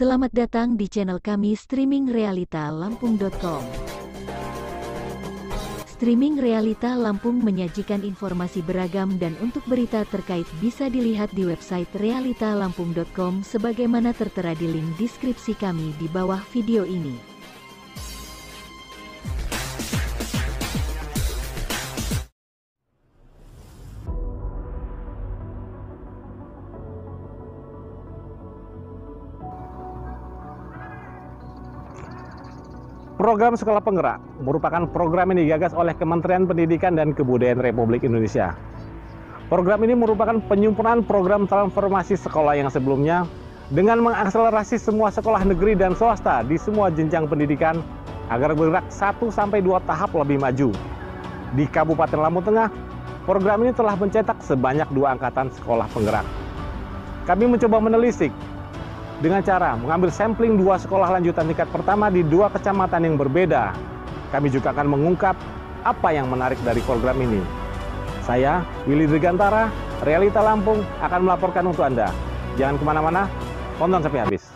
Selamat datang di channel kami Streaming Realita Lampung.com. Streaming Realita Lampung menyajikan informasi beragam dan untuk berita terkait bisa dilihat di website realitalampung.com sebagaimana tertera di link deskripsi kami di bawah video ini. Program Sekolah Penggerak merupakan program yang digagas oleh Kementerian Pendidikan dan Kebudayaan Republik Indonesia. Program ini merupakan penyempurnaan program transformasi sekolah yang sebelumnya dengan mengakselerasi semua sekolah negeri dan swasta di semua jenjang pendidikan agar bergerak 1-2 tahap lebih maju. Di Kabupaten Lampung Tengah, program ini telah mencetak sebanyak 2 angkatan sekolah penggerak. Kami mencoba menelisik dengan cara mengambil sampling 2 sekolah lanjutan tingkat pertama di 2 kecamatan yang berbeda. Kami juga akan mengungkap apa yang menarik dari program ini. Saya, Willy Dirgantara, Realita Lampung, akan melaporkan untuk Anda. Jangan kemana-mana, tonton sampai habis.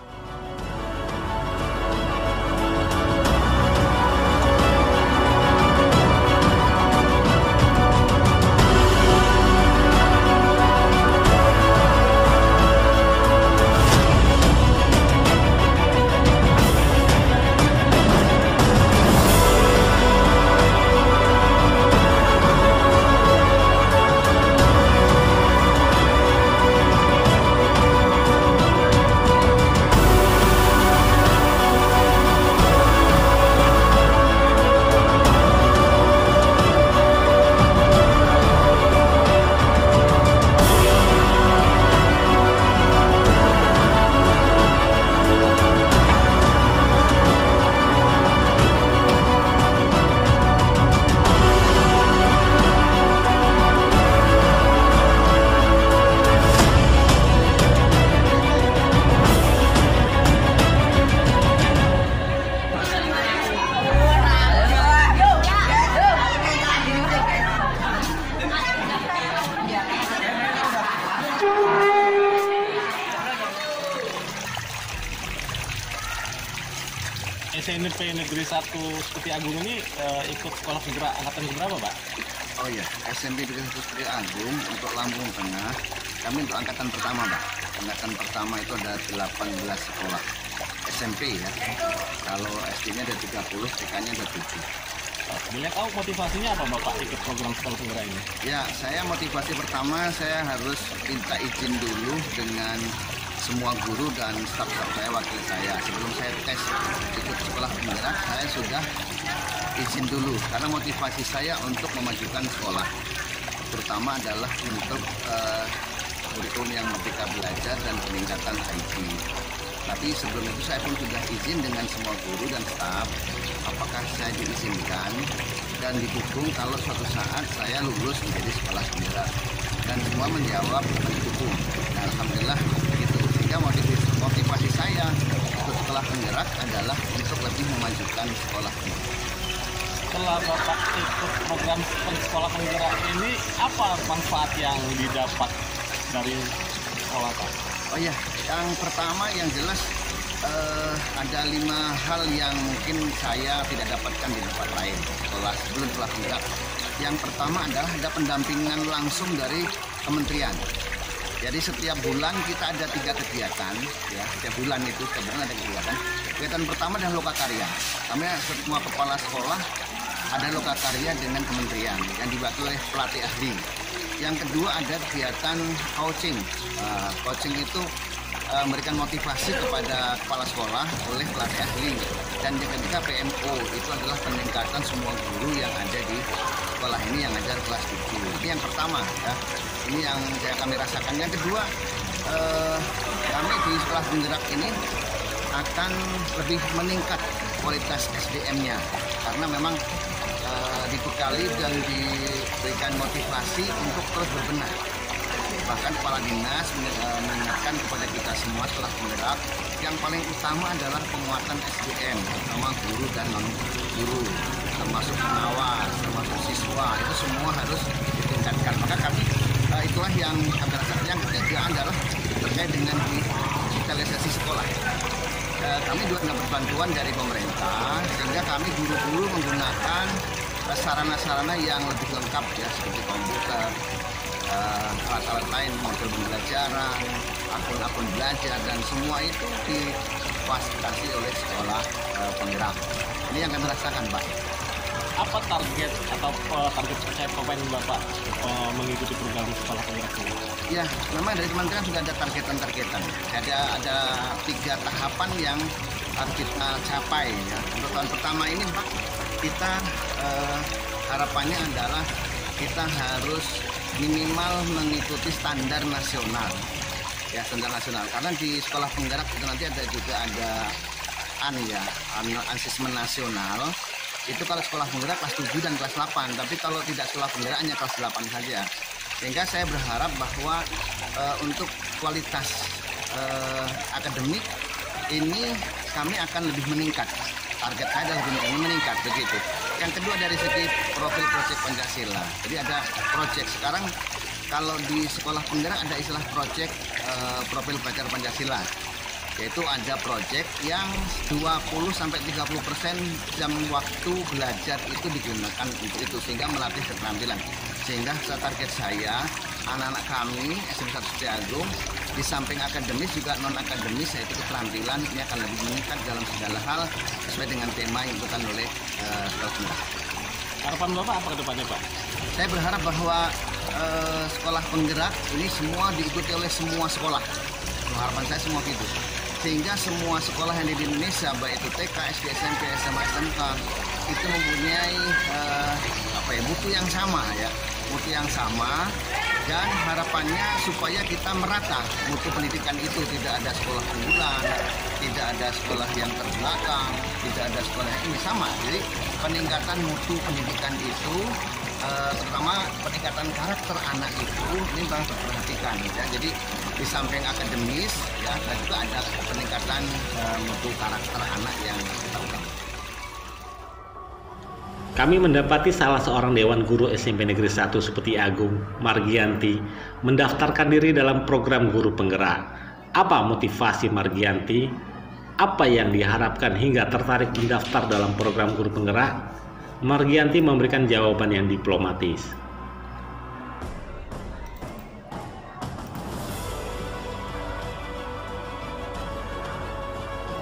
SMP Negeri 1 Seperti Agung ini ikut sekolah penggerak angkatan berapa, Pak? Oh iya, SMP Negeri 1 Seperti Agung untuk Lampung Tengah, kami untuk angkatan pertama, Pak. Angkatan pertama itu ada 18 sekolah SMP ya. Kalau SD-nya ada 30, TK-nya ada 7. Boleh tahu motivasinya apa Bapak ikut program sekolah penggerak ini? Ya, saya motivasi pertama saya harus minta izin dulu dengan semua guru dan staf-staf saya, wakil saya. Sebelum saya tes ikut sekolah penggerak, saya sudah izin dulu. Karena motivasi saya untuk memajukan sekolah. Terutama adalah untuk kurikulum yang merdeka belajar dan peningkatan IT. Tapi sebelum itu saya pun sudah izin dengan semua guru dan staf. Apakah saya diizinkan dan didukung kalau suatu saat saya lulus menjadi sekolah penggerak. Dan semua menjawab mendukung. Nah, alhamdulillah begitu. Sehingga motivasi saya untuk sekolah penggerak adalah untuk lebih memajukan sekolah penggerak. Setelah Bapak ikut program sekolah penggerak ini, apa manfaat yang didapat dari sekolah, Pak? Oh ya, yang pertama yang jelas ada 5 hal yang mungkin saya tidak dapatkan di tempat lain sebelum sekolah penggerak. Yang pertama adalah ada pendampingan langsung dari kementerian. Jadi setiap bulan kita ada 3 kegiatan, ya. Setiap bulan ada kegiatan. Kegiatan pertama adalah lokakarya. Kami semua kepala sekolah ada lokakarya dengan kementerian yang dibantu oleh pelatih ahli. Yang kedua ada kegiatan coaching. Coaching itu memberikan motivasi kepada kepala sekolah oleh pelatih ahli. Dan yang ketiga PMO, itu adalah peningkatan semua guru yang ada di sekolah ini yang ajar kelas 7. Ini yang pertama ya. Ini yang kami rasakan. Yang kedua, kami di sekolah penggerak ini akan lebih meningkat kualitas SDM-nya karena memang dibekali dan diberikan motivasi untuk terus berbenah. Bahkan kepala dinas mengingatkan kepada kita semua sekolah penggerak yang paling utama adalah penguatan SDM, terutama guru dan non guru, termasuk pengawas, termasuk siswa, itu semua harus ditingkatkan. Maka kami itulah yang kami rasakan. Yang ketiga adalah terkait dengan digitalisasi sekolah. kami juga dapat bantuan dari pemerintah, sehingga kami guru-guru menggunakan sarana-sarana yang lebih lengkap ya, seperti komputer, alat-alat lain, modul pembelajaran, akun-akun belajar, dan semua itu difasilitasi oleh sekolah penggerak. Ini yang kami rasakan, Pak. Apa target atau target pencapaian Bapak mengikuti program sekolah penggerak ini? Ya, memang dari kementerian sudah ada targetan. Ada 3 tahapan yang harus kita capai. Ya. Untuk tahun pertama ini, Pak, kita harapannya adalah kita harus minimal mengikuti standar nasional. Ya, standar nasional. Karena di sekolah penggerak itu nanti ada asesmen nasional. Itu kalau sekolah penggerak kelas 7 dan kelas 8, tapi kalau tidak sekolah penggerak hanya kelas 8 saja. Sehingga saya berharap bahwa untuk kualitas akademik ini kami akan lebih meningkat. Target saya adalah lebih meningkat begitu. Yang kedua dari segi profil proyek Pancasila. Jadi ada proyek sekarang kalau di sekolah penggerak ada istilah proyek profil belajar Pancasila. Yaitu ada proyek yang 20-30% jam waktu belajar itu digunakan untuk itu, sehingga melatih keterampilan. Sehingga target saya, anak-anak kami SMP 1 Siti Agung, di samping akademis juga non-akademis, yaitu keterampilan, ini akan lebih meningkat dalam segala hal sesuai dengan tema yang ditentukan oleh sekolah penggerak. Harapan Bapak apa ke depannya, Pak? Saya berharap bahwa sekolah penggerak ini semua diikuti oleh semua sekolah. Harapan saya semua gitu. Sehingga semua sekolah yang ada di Indonesia, baik itu TK, SD, SMP, SMA, SMK, itu mempunyai mutu yang sama ya, mutu yang sama, dan harapannya supaya kita merata mutu pendidikan itu, tidak ada sekolah unggulan, tidak ada sekolah yang terbelakang, tidak ada sekolah yang ini sama. Jadi peningkatan mutu pendidikan itu, terutama peningkatan karakter anak itu ini sangat diperhatikan ya. Jadi di samping akademis ya, dan juga ada peningkatan mutu karakter anak yang kita utamakan. Kami mendapati salah seorang Dewan Guru SMP Negeri 1 seperti Agung Margianti mendaftarkan diri dalam program guru penggerak. Apa motivasi Margianti? Apa yang diharapkan hingga tertarik mendaftar dalam program guru penggerak? Margianti memberikan jawaban yang diplomatis.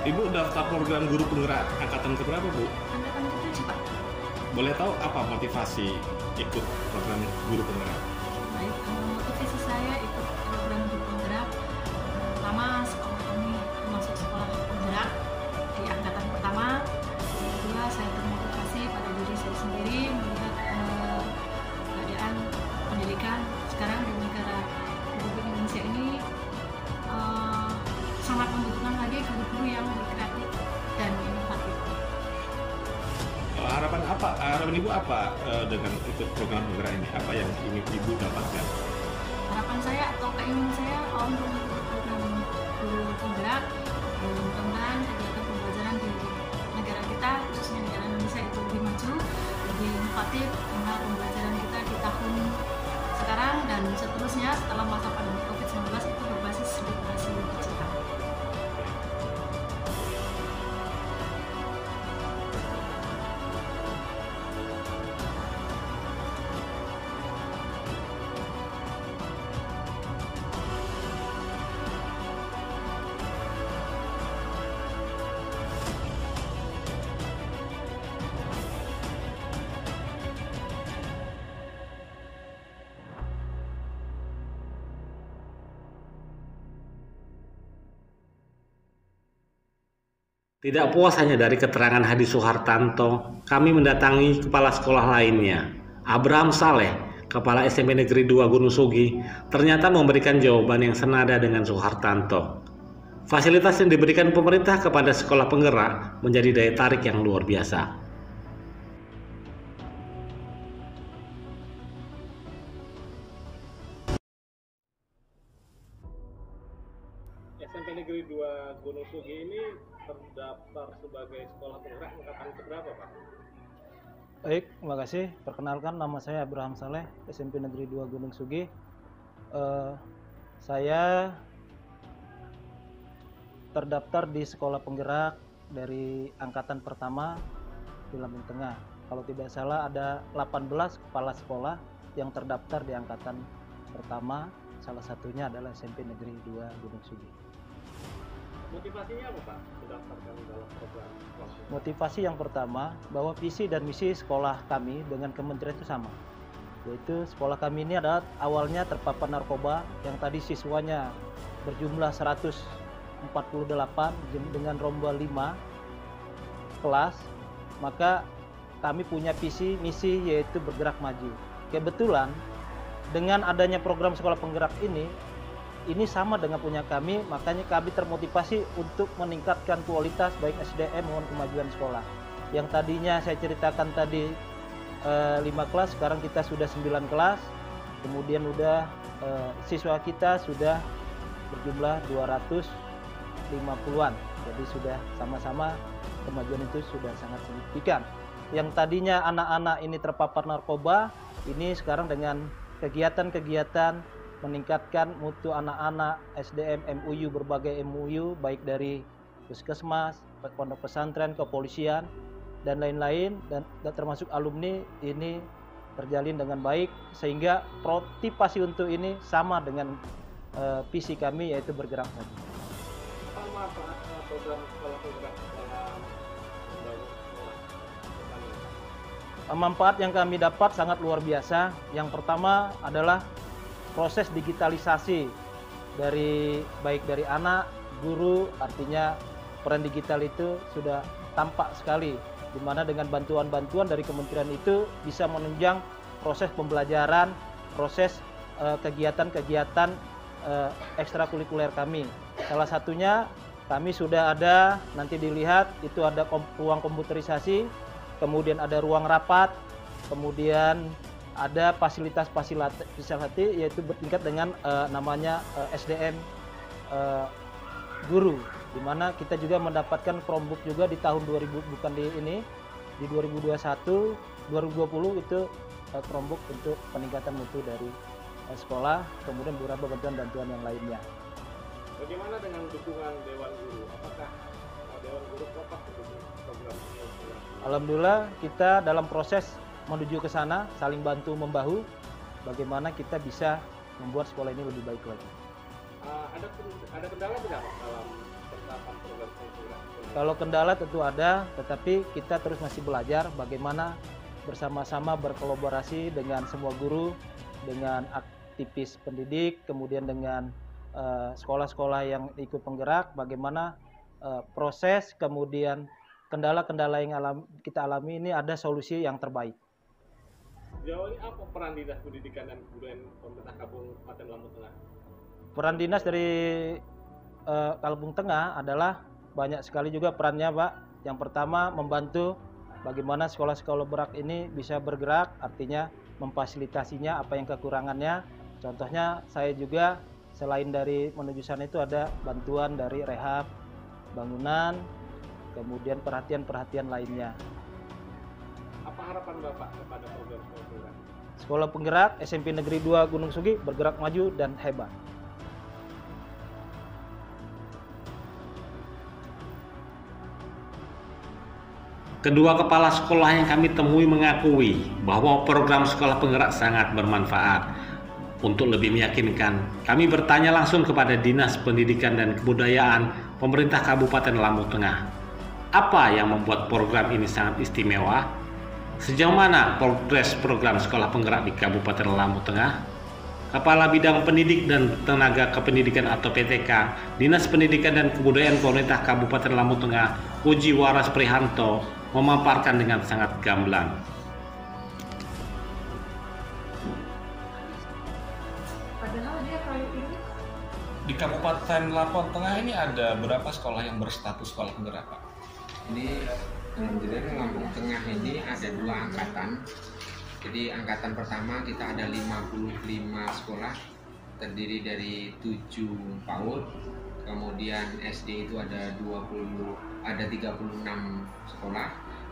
Ibu daftar program guru penggerak angkatan keberapa, Bu? Angkatan ke-7, Pak. Boleh tahu apa motivasi ikut program guru penggerak? Baik, motivasi saya ikut program guru penggerak. Pertama, sekolah kami termasuk sekolah penggerak di angkatan pertama. Yang kedua, saya termotivasi pada diri saya sendiri melihat keadaan pendidikan sekarang di negara Republik Indonesia ini sangat membutuhkan lagi guru-guru yang berkreatif dan inovatif. Harapan Ibu apa dengan ikut program penggerak ini? Apa yang ingin Ibu dapatkan? Harapan saya atau keinginan saya untuk mengikuti program guru penggerak, mudah-mudahan kegiatan pembelajaran di negara kita, khususnya negara Indonesia, itu lebih maju, lebih inovatif, karena pembelajaran kita di tahun sekarang dan seterusnya setelah masa pandemi COVID-19 itu berbasis literasi digital. Tidak puas hanya dari keterangan Hadi Suhartanto, kami mendatangi kepala sekolah lainnya, Abraham Saleh, Kepala SMP Negeri 2 Gunung Sugi, ternyata memberikan jawaban yang senada dengan Suhartanto. Fasilitas yang diberikan pemerintah kepada sekolah penggerak menjadi daya tarik yang luar biasa. SMP Negeri 2 Gunung Sugi ini terdaftar sebagai sekolah penggerak angkatan keberapa, Pak? Baik, terima kasih. Perkenalkan, nama saya Abraham Saleh, SMP Negeri 2 Gunung Sugi. Saya terdaftar di sekolah penggerak dari angkatan pertama di Lampung Tengah. Kalau tidak salah ada 18 kepala sekolah yang terdaftar di angkatan pertama, salah satunya adalah SMP Negeri 2 Gunung Sugi. Motivasinya apa Pak mendaftarkan dalam program sekolah? Motivasi yang pertama, bahwa visi dan misi sekolah kami dengan kementerian itu sama. Yaitu sekolah kami ini adalah awalnya terpapar narkoba yang tadi siswanya berjumlah 148 dengan rombongan 5 kelas, maka kami punya visi misi yaitu bergerak maju. Kebetulan dengan adanya program sekolah penggerak ini sama dengan punya kami, makanya kami termotivasi untuk meningkatkan kualitas baik SDM maupun kemajuan sekolah. Yang tadinya saya ceritakan tadi 5 kelas, sekarang kita sudah 9 kelas, kemudian siswa kita sudah berjumlah 250-an, jadi sudah sama-sama kemajuan itu sudah sangat signifikan. Yang tadinya anak-anak ini terpapar narkoba, ini sekarang dengan kegiatan-kegiatan meningkatkan mutu anak-anak, SDM, MUU, berbagai MUU, baik dari puskesmas, pondok pesantren, kepolisian, dan lain-lain, dan termasuk alumni, ini terjalin dengan baik, sehingga motivasi untuk ini sama dengan visi kami, yaitu bergerak maju. Apa manfaat program sekolah penggerak dalam membangun sekolah? Manfaat yang kami dapat sangat luar biasa. Yang pertama adalah proses digitalisasi baik dari anak, guru, artinya peran digital itu sudah tampak sekali, di mana dengan bantuan-bantuan dari kementerian itu bisa menunjang proses pembelajaran, proses kegiatan-kegiatan ekstrakurikuler kami. Salah satunya kami sudah ada, nanti dilihat itu ada ruang komputerisasi, kemudian ada ruang rapat, kemudian ada fasilitas yaitu bertingkat dengan namanya SDM guru, di mana kita juga mendapatkan Chromebook juga di tahun 2000, bukan di 2021, 2020 itu Chromebook untuk peningkatan mutu dari sekolah, kemudian beberapa bantuan yang lainnya. Bagaimana dengan dukungan Dewan Guru? Apakah Dewan Guru kompak mendukung program ini? Alhamdulillah kita dalam proses menuju ke sana, saling bantu membahu, bagaimana kita bisa membuat sekolah ini lebih baik lagi. Ada kendala tidak Pak dalam penerapan program penggerak? Kalau kendala tentu ada, tetapi kita terus masih belajar bagaimana bersama-sama berkolaborasi dengan semua guru, dengan aktivis pendidik, kemudian dengan sekolah-sekolah yang ikut penggerak, bagaimana proses, kemudian kendala-kendala yang kita alami ini ada solusi yang terbaik. Sejauh ini apa peran Dinas Pendidikan dan Kebudayaan pemerintah Kabupaten Lampung Tengah? Peran dinas dari Lampung Tengah adalah banyak sekali juga perannya, Pak. Yang pertama, membantu bagaimana sekolah-sekolah berak ini bisa bergerak, artinya memfasilitasinya apa yang kekurangannya. Contohnya saya juga selain dari menuju sana itu ada bantuan dari rehab bangunan, kemudian perhatian-perhatian lainnya. Apa harapan Bapak kepada program sekolah penggerak? Sekolah penggerak SMP Negeri 2 Gunung Sugi bergerak maju dan hebat. Kedua kepala sekolah yang kami temui mengakui bahwa program sekolah penggerak sangat bermanfaat. Untuk lebih meyakinkan, kami bertanya langsung kepada Dinas Pendidikan dan Kebudayaan Pemerintah Kabupaten Lampung Tengah. Apa yang membuat program ini sangat istimewa? Sejauh mana progres program sekolah penggerak di Kabupaten Lampung Tengah? Kepala Bidang Pendidik dan Tenaga Kependidikan atau PTK, Dinas Pendidikan dan Kebudayaan Pemerintah Kabupaten Lampung Tengah, Puji Waras Prihanto, memaparkan dengan sangat gamblang. Di Kabupaten Lampung Tengah ini ada berapa sekolah yang berstatus sekolah penggerak, Pak? Ini alhamdulillah Lampung Tengah ini ada 2 angkatan. Jadi angkatan pertama kita ada 55 sekolah, terdiri dari 7 PAUD, kemudian SD itu ada 36 sekolah,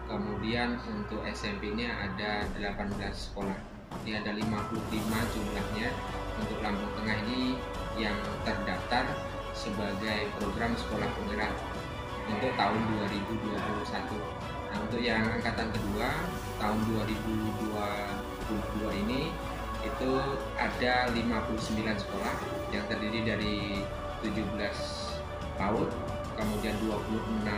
kemudian untuk SMP-nya ada 18 sekolah. Jadi ada 55 jumlahnya untuk Lampung Tengah ini yang terdaftar sebagai program sekolah penggerak. untuk tahun 2021. Nah, untuk yang angkatan kedua tahun 2022 ini itu ada 59 sekolah yang terdiri dari 17 PAUD, kemudian 26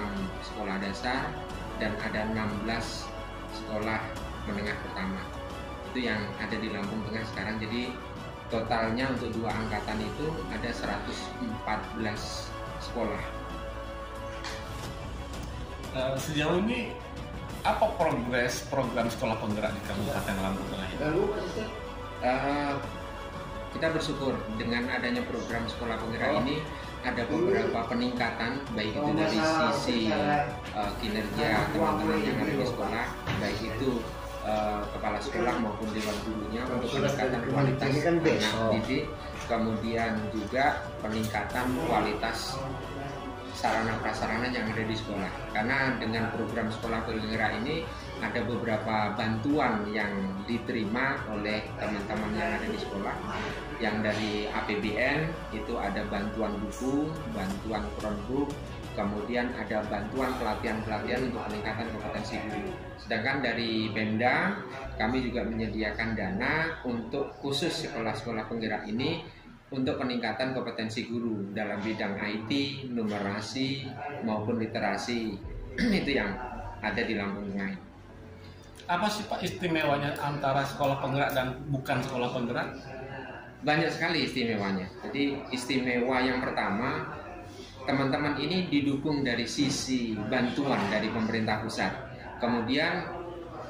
sekolah dasar, dan ada 16 sekolah menengah pertama. Itu yang ada di Lampung Tengah sekarang. Jadi totalnya untuk dua angkatan itu ada 114 sekolah. Sejauh ini apa progres program sekolah penggerak di Kabupaten Lampung Tengah ini? Kita bersyukur dengan adanya program sekolah penggerak ini ada beberapa peningkatan, baik itu dari sisi kinerja teman-teman yang ada di sekolah, baik itu kepala sekolah maupun dewan gurunya untuk peningkatan kualitas anak didik, kemudian juga peningkatan kualitas sarana prasarana yang ada di sekolah. Karena dengan program sekolah penggerak ini ada beberapa bantuan yang diterima oleh teman-teman yang ada di sekolah. Yang dari APBN itu ada bantuan buku, bantuan Chromebook, kemudian ada bantuan pelatihan-pelatihan untuk peningkatan kompetensi guru. Sedangkan dari Pemda kami juga menyediakan dana untuk khusus sekolah-sekolah penggerak ini untuk peningkatan kompetensi guru dalam bidang IT, numerasi maupun literasi. Itu yang ada di Lampung Tengah. Apa sih Pak istimewanya antara sekolah penggerak dan bukan sekolah penggerak? Banyak sekali istimewanya. Jadi istimewa yang pertama, teman-teman ini didukung dari sisi bantuan dari pemerintah pusat. Kemudian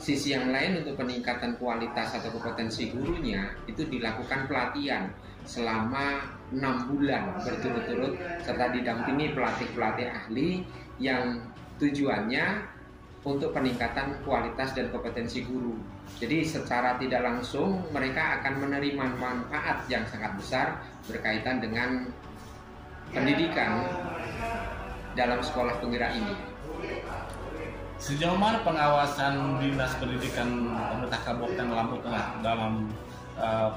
sisi yang lain untuk peningkatan kualitas atau kompetensi gurunya itu dilakukan pelatihan selama 6 bulan berturut-turut serta didampingi pelatih-pelatih ahli yang tujuannya untuk peningkatan kualitas dan kompetensi guru. Jadi secara tidak langsung mereka akan menerima manfaat yang sangat besar berkaitan dengan pendidikan dalam sekolah penggerak ini. Sejauh mana pengawasan Dinas Pendidikan Pemerintah Kabupaten Lampung Tengah dalam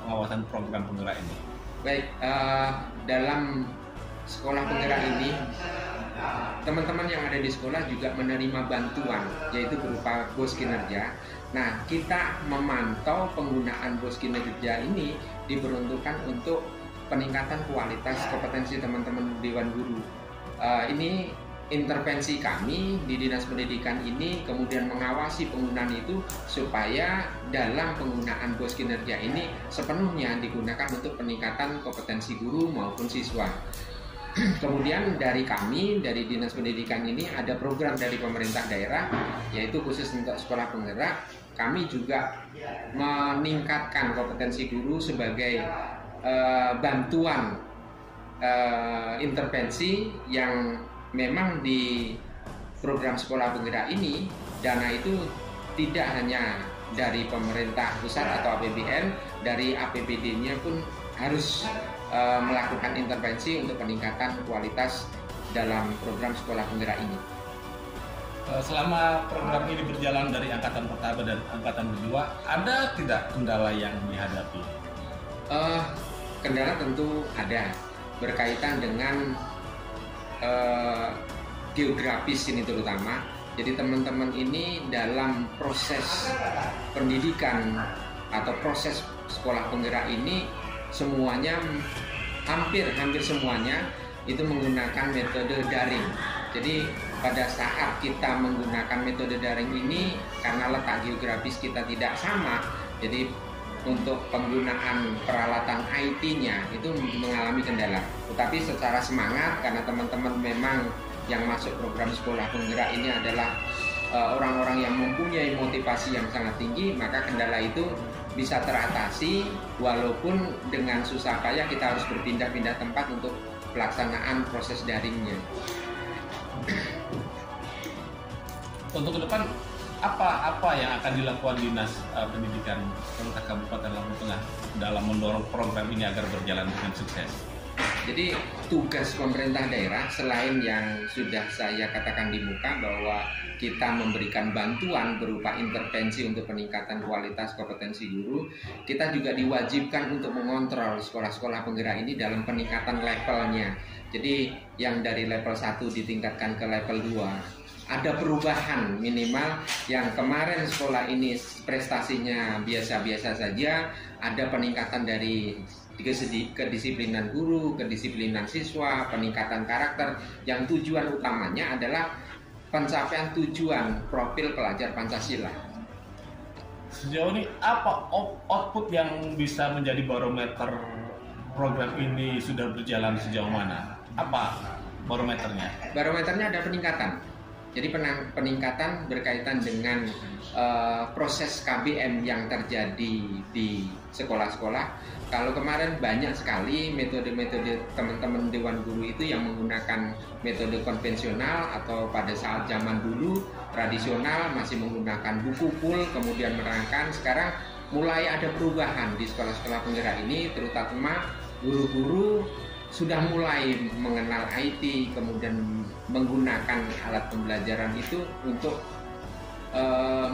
pengawasan program penggerak ini? Baik, dalam sekolah penggerak ini teman-teman yang ada di sekolah juga menerima bantuan, yaitu berupa bos kinerja. Nah, kita memantau penggunaan bos kinerja ini diperuntukkan untuk peningkatan kualitas kompetensi teman-teman Dewan Guru. Ini intervensi kami di Dinas Pendidikan ini kemudian mengawasi penggunaan itu supaya dalam penggunaan bos kinerja ini sepenuhnya digunakan untuk peningkatan kompetensi guru maupun siswa. Kemudian dari kami, dari Dinas Pendidikan ini ada program dari pemerintah daerah, yaitu khusus untuk sekolah penggerak. Kami juga meningkatkan kompetensi guru sebagai bantuan intervensi yang memang di program sekolah penggerak ini, dana itu tidak hanya dari pemerintah pusat atau APBN, dari APBD-nya pun harus melakukan intervensi untuk peningkatan kualitas dalam program sekolah penggerak ini. Selama program ini berjalan dari angkatan pertama dan angkatan kedua, ada tidak kendala yang dihadapi? Kendala tentu ada, berkaitan dengan geografis ini terutama. Jadi teman-teman ini dalam proses pendidikan atau proses sekolah penggerak ini semuanya hampir semuanya itu menggunakan metode daring. Jadi pada saat kita menggunakan metode daring ini, karena letak geografis kita tidak sama, jadi untuk penggunaan peralatan IT-nya itu mengalami kendala. Tetapi secara semangat, karena teman-teman memang yang masuk program sekolah penggerak ini adalah orang-orang yang mempunyai motivasi yang sangat tinggi, maka kendala itu bisa teratasi walaupun dengan susah payah kita harus berpindah-pindah tempat untuk pelaksanaan proses daringnya. Untuk ke depan apa yang akan dilakukan Dinas Pendidikan Pemerintah Kabupaten Lampung Tengah dalam mendorong program ini agar berjalan dengan sukses? Jadi tugas pemerintah daerah selain yang sudah saya katakan di muka bahwa kita memberikan bantuan berupa intervensi untuk peningkatan kualitas kompetensi guru, kita juga diwajibkan untuk mengontrol sekolah-sekolah penggerak ini dalam peningkatan levelnya. Jadi yang dari level 1 ditingkatkan ke level 2. Ada perubahan minimal yang kemarin sekolah ini prestasinya biasa-biasa saja, ada peningkatan dari kedisiplinan guru, kedisiplinan siswa, peningkatan karakter yang tujuan utamanya adalah pencapaian tujuan profil pelajar Pancasila. Sejauh ini apa output yang bisa menjadi barometer program ini sudah berjalan sejauh mana? Apa barometernya? Barometernya ada peningkatan. Jadi peningkatan berkaitan dengan proses KBM yang terjadi di sekolah-sekolah. Kalau kemarin banyak sekali metode-metode teman-teman Dewan Guru itu yang menggunakan metode konvensional atau pada saat zaman dulu tradisional masih menggunakan buku full kemudian merangkan. Sekarang mulai ada perubahan di sekolah-sekolah penggerak ini, terutama guru-guru sudah mulai mengenal IT, kemudian menggunakan alat pembelajaran itu untuk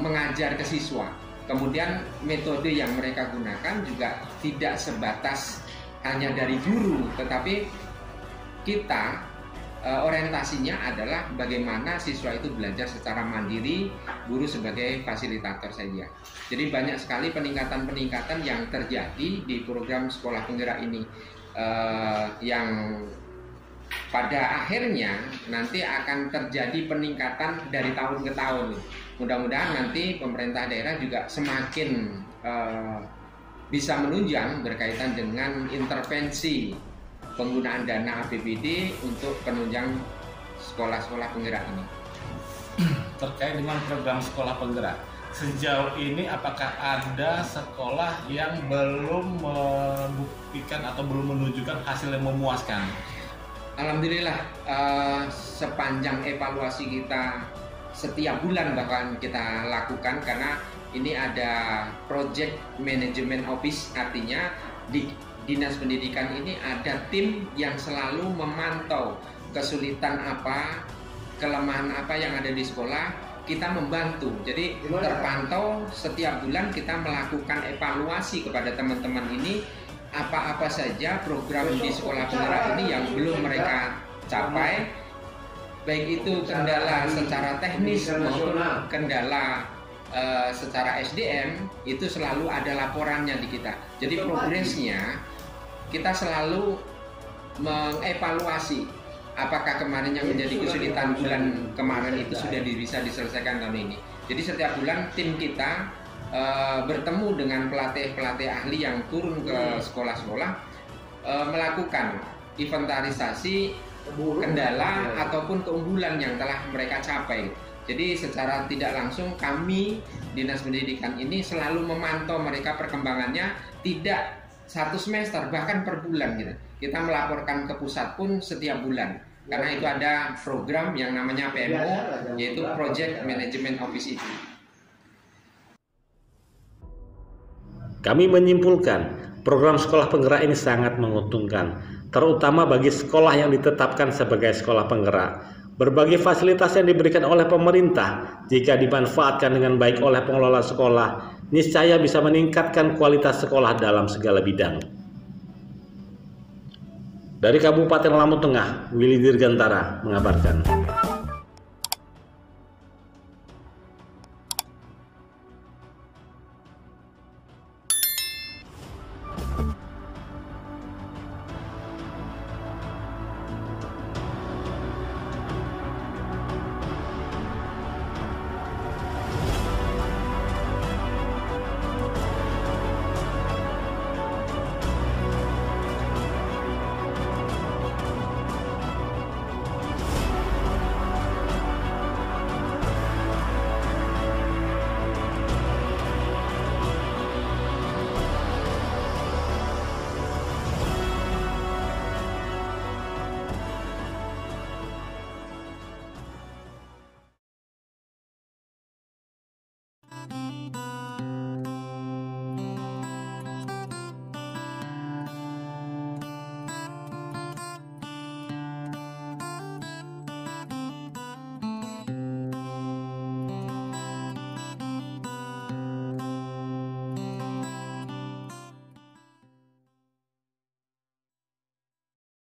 mengajar ke siswa. Kemudian metode yang mereka gunakan juga tidak sebatas hanya dari guru, tetapi kita orientasinya adalah bagaimana siswa itu belajar secara mandiri, guru sebagai fasilitator saja. Jadi banyak sekali peningkatan-peningkatan yang terjadi di program sekolah penggerak ini. Yang pada akhirnya nanti akan terjadi peningkatan dari tahun ke tahun. Mudah-mudahan nanti pemerintah daerah juga semakin bisa menunjang berkaitan dengan intervensi penggunaan dana APBD untuk penunjang sekolah-sekolah penggerak ini. Terkait dengan program sekolah penggerak, sejauh ini apakah ada sekolah yang belum membuktikan atau belum menunjukkan hasil yang memuaskan? Alhamdulillah, sepanjang evaluasi kita setiap bulan bahkan kita lakukan, karena ini ada project management office, artinya di Dinas Pendidikan ini ada tim yang selalu memantau kesulitan apa, kelemahan apa yang ada di sekolah, kita membantu. Jadi terpantau setiap bulan kita melakukan evaluasi kepada teman-teman ini apa-apa saja program di sekolah penggerak ini yang belum mereka capai, baik itu kendala secara teknis maupun kendala secara SDM, itu selalu ada laporannya di kita. Jadi progresnya kita selalu mengevaluasi apakah kemarin yang menjadi kesulitan bulan kemarin itu sudah bisa diselesaikan tahun ini. Jadi setiap bulan tim kita bertemu dengan pelatih-pelatih ahli yang turun ke sekolah-sekolah, melakukan inventarisasi kendala ataupun keunggulan yang telah mereka capai. Jadi secara tidak langsung kami Dinas Pendidikan ini selalu memantau mereka perkembangannya, tidak satu semester bahkan per bulan gitu. Kita melaporkan ke pusat pun setiap bulan. Karena itu ada program yang namanya PMO, yaitu Project Management Office itu. Kami menyimpulkan program sekolah penggerak ini sangat menguntungkan, terutama bagi sekolah yang ditetapkan sebagai sekolah penggerak. Berbagai fasilitas yang diberikan oleh pemerintah, jika dimanfaatkan dengan baik oleh pengelola sekolah, niscaya bisa meningkatkan kualitas sekolah dalam segala bidang. Dari Kabupaten Lampung Tengah, Willy Dirgantara mengabarkan.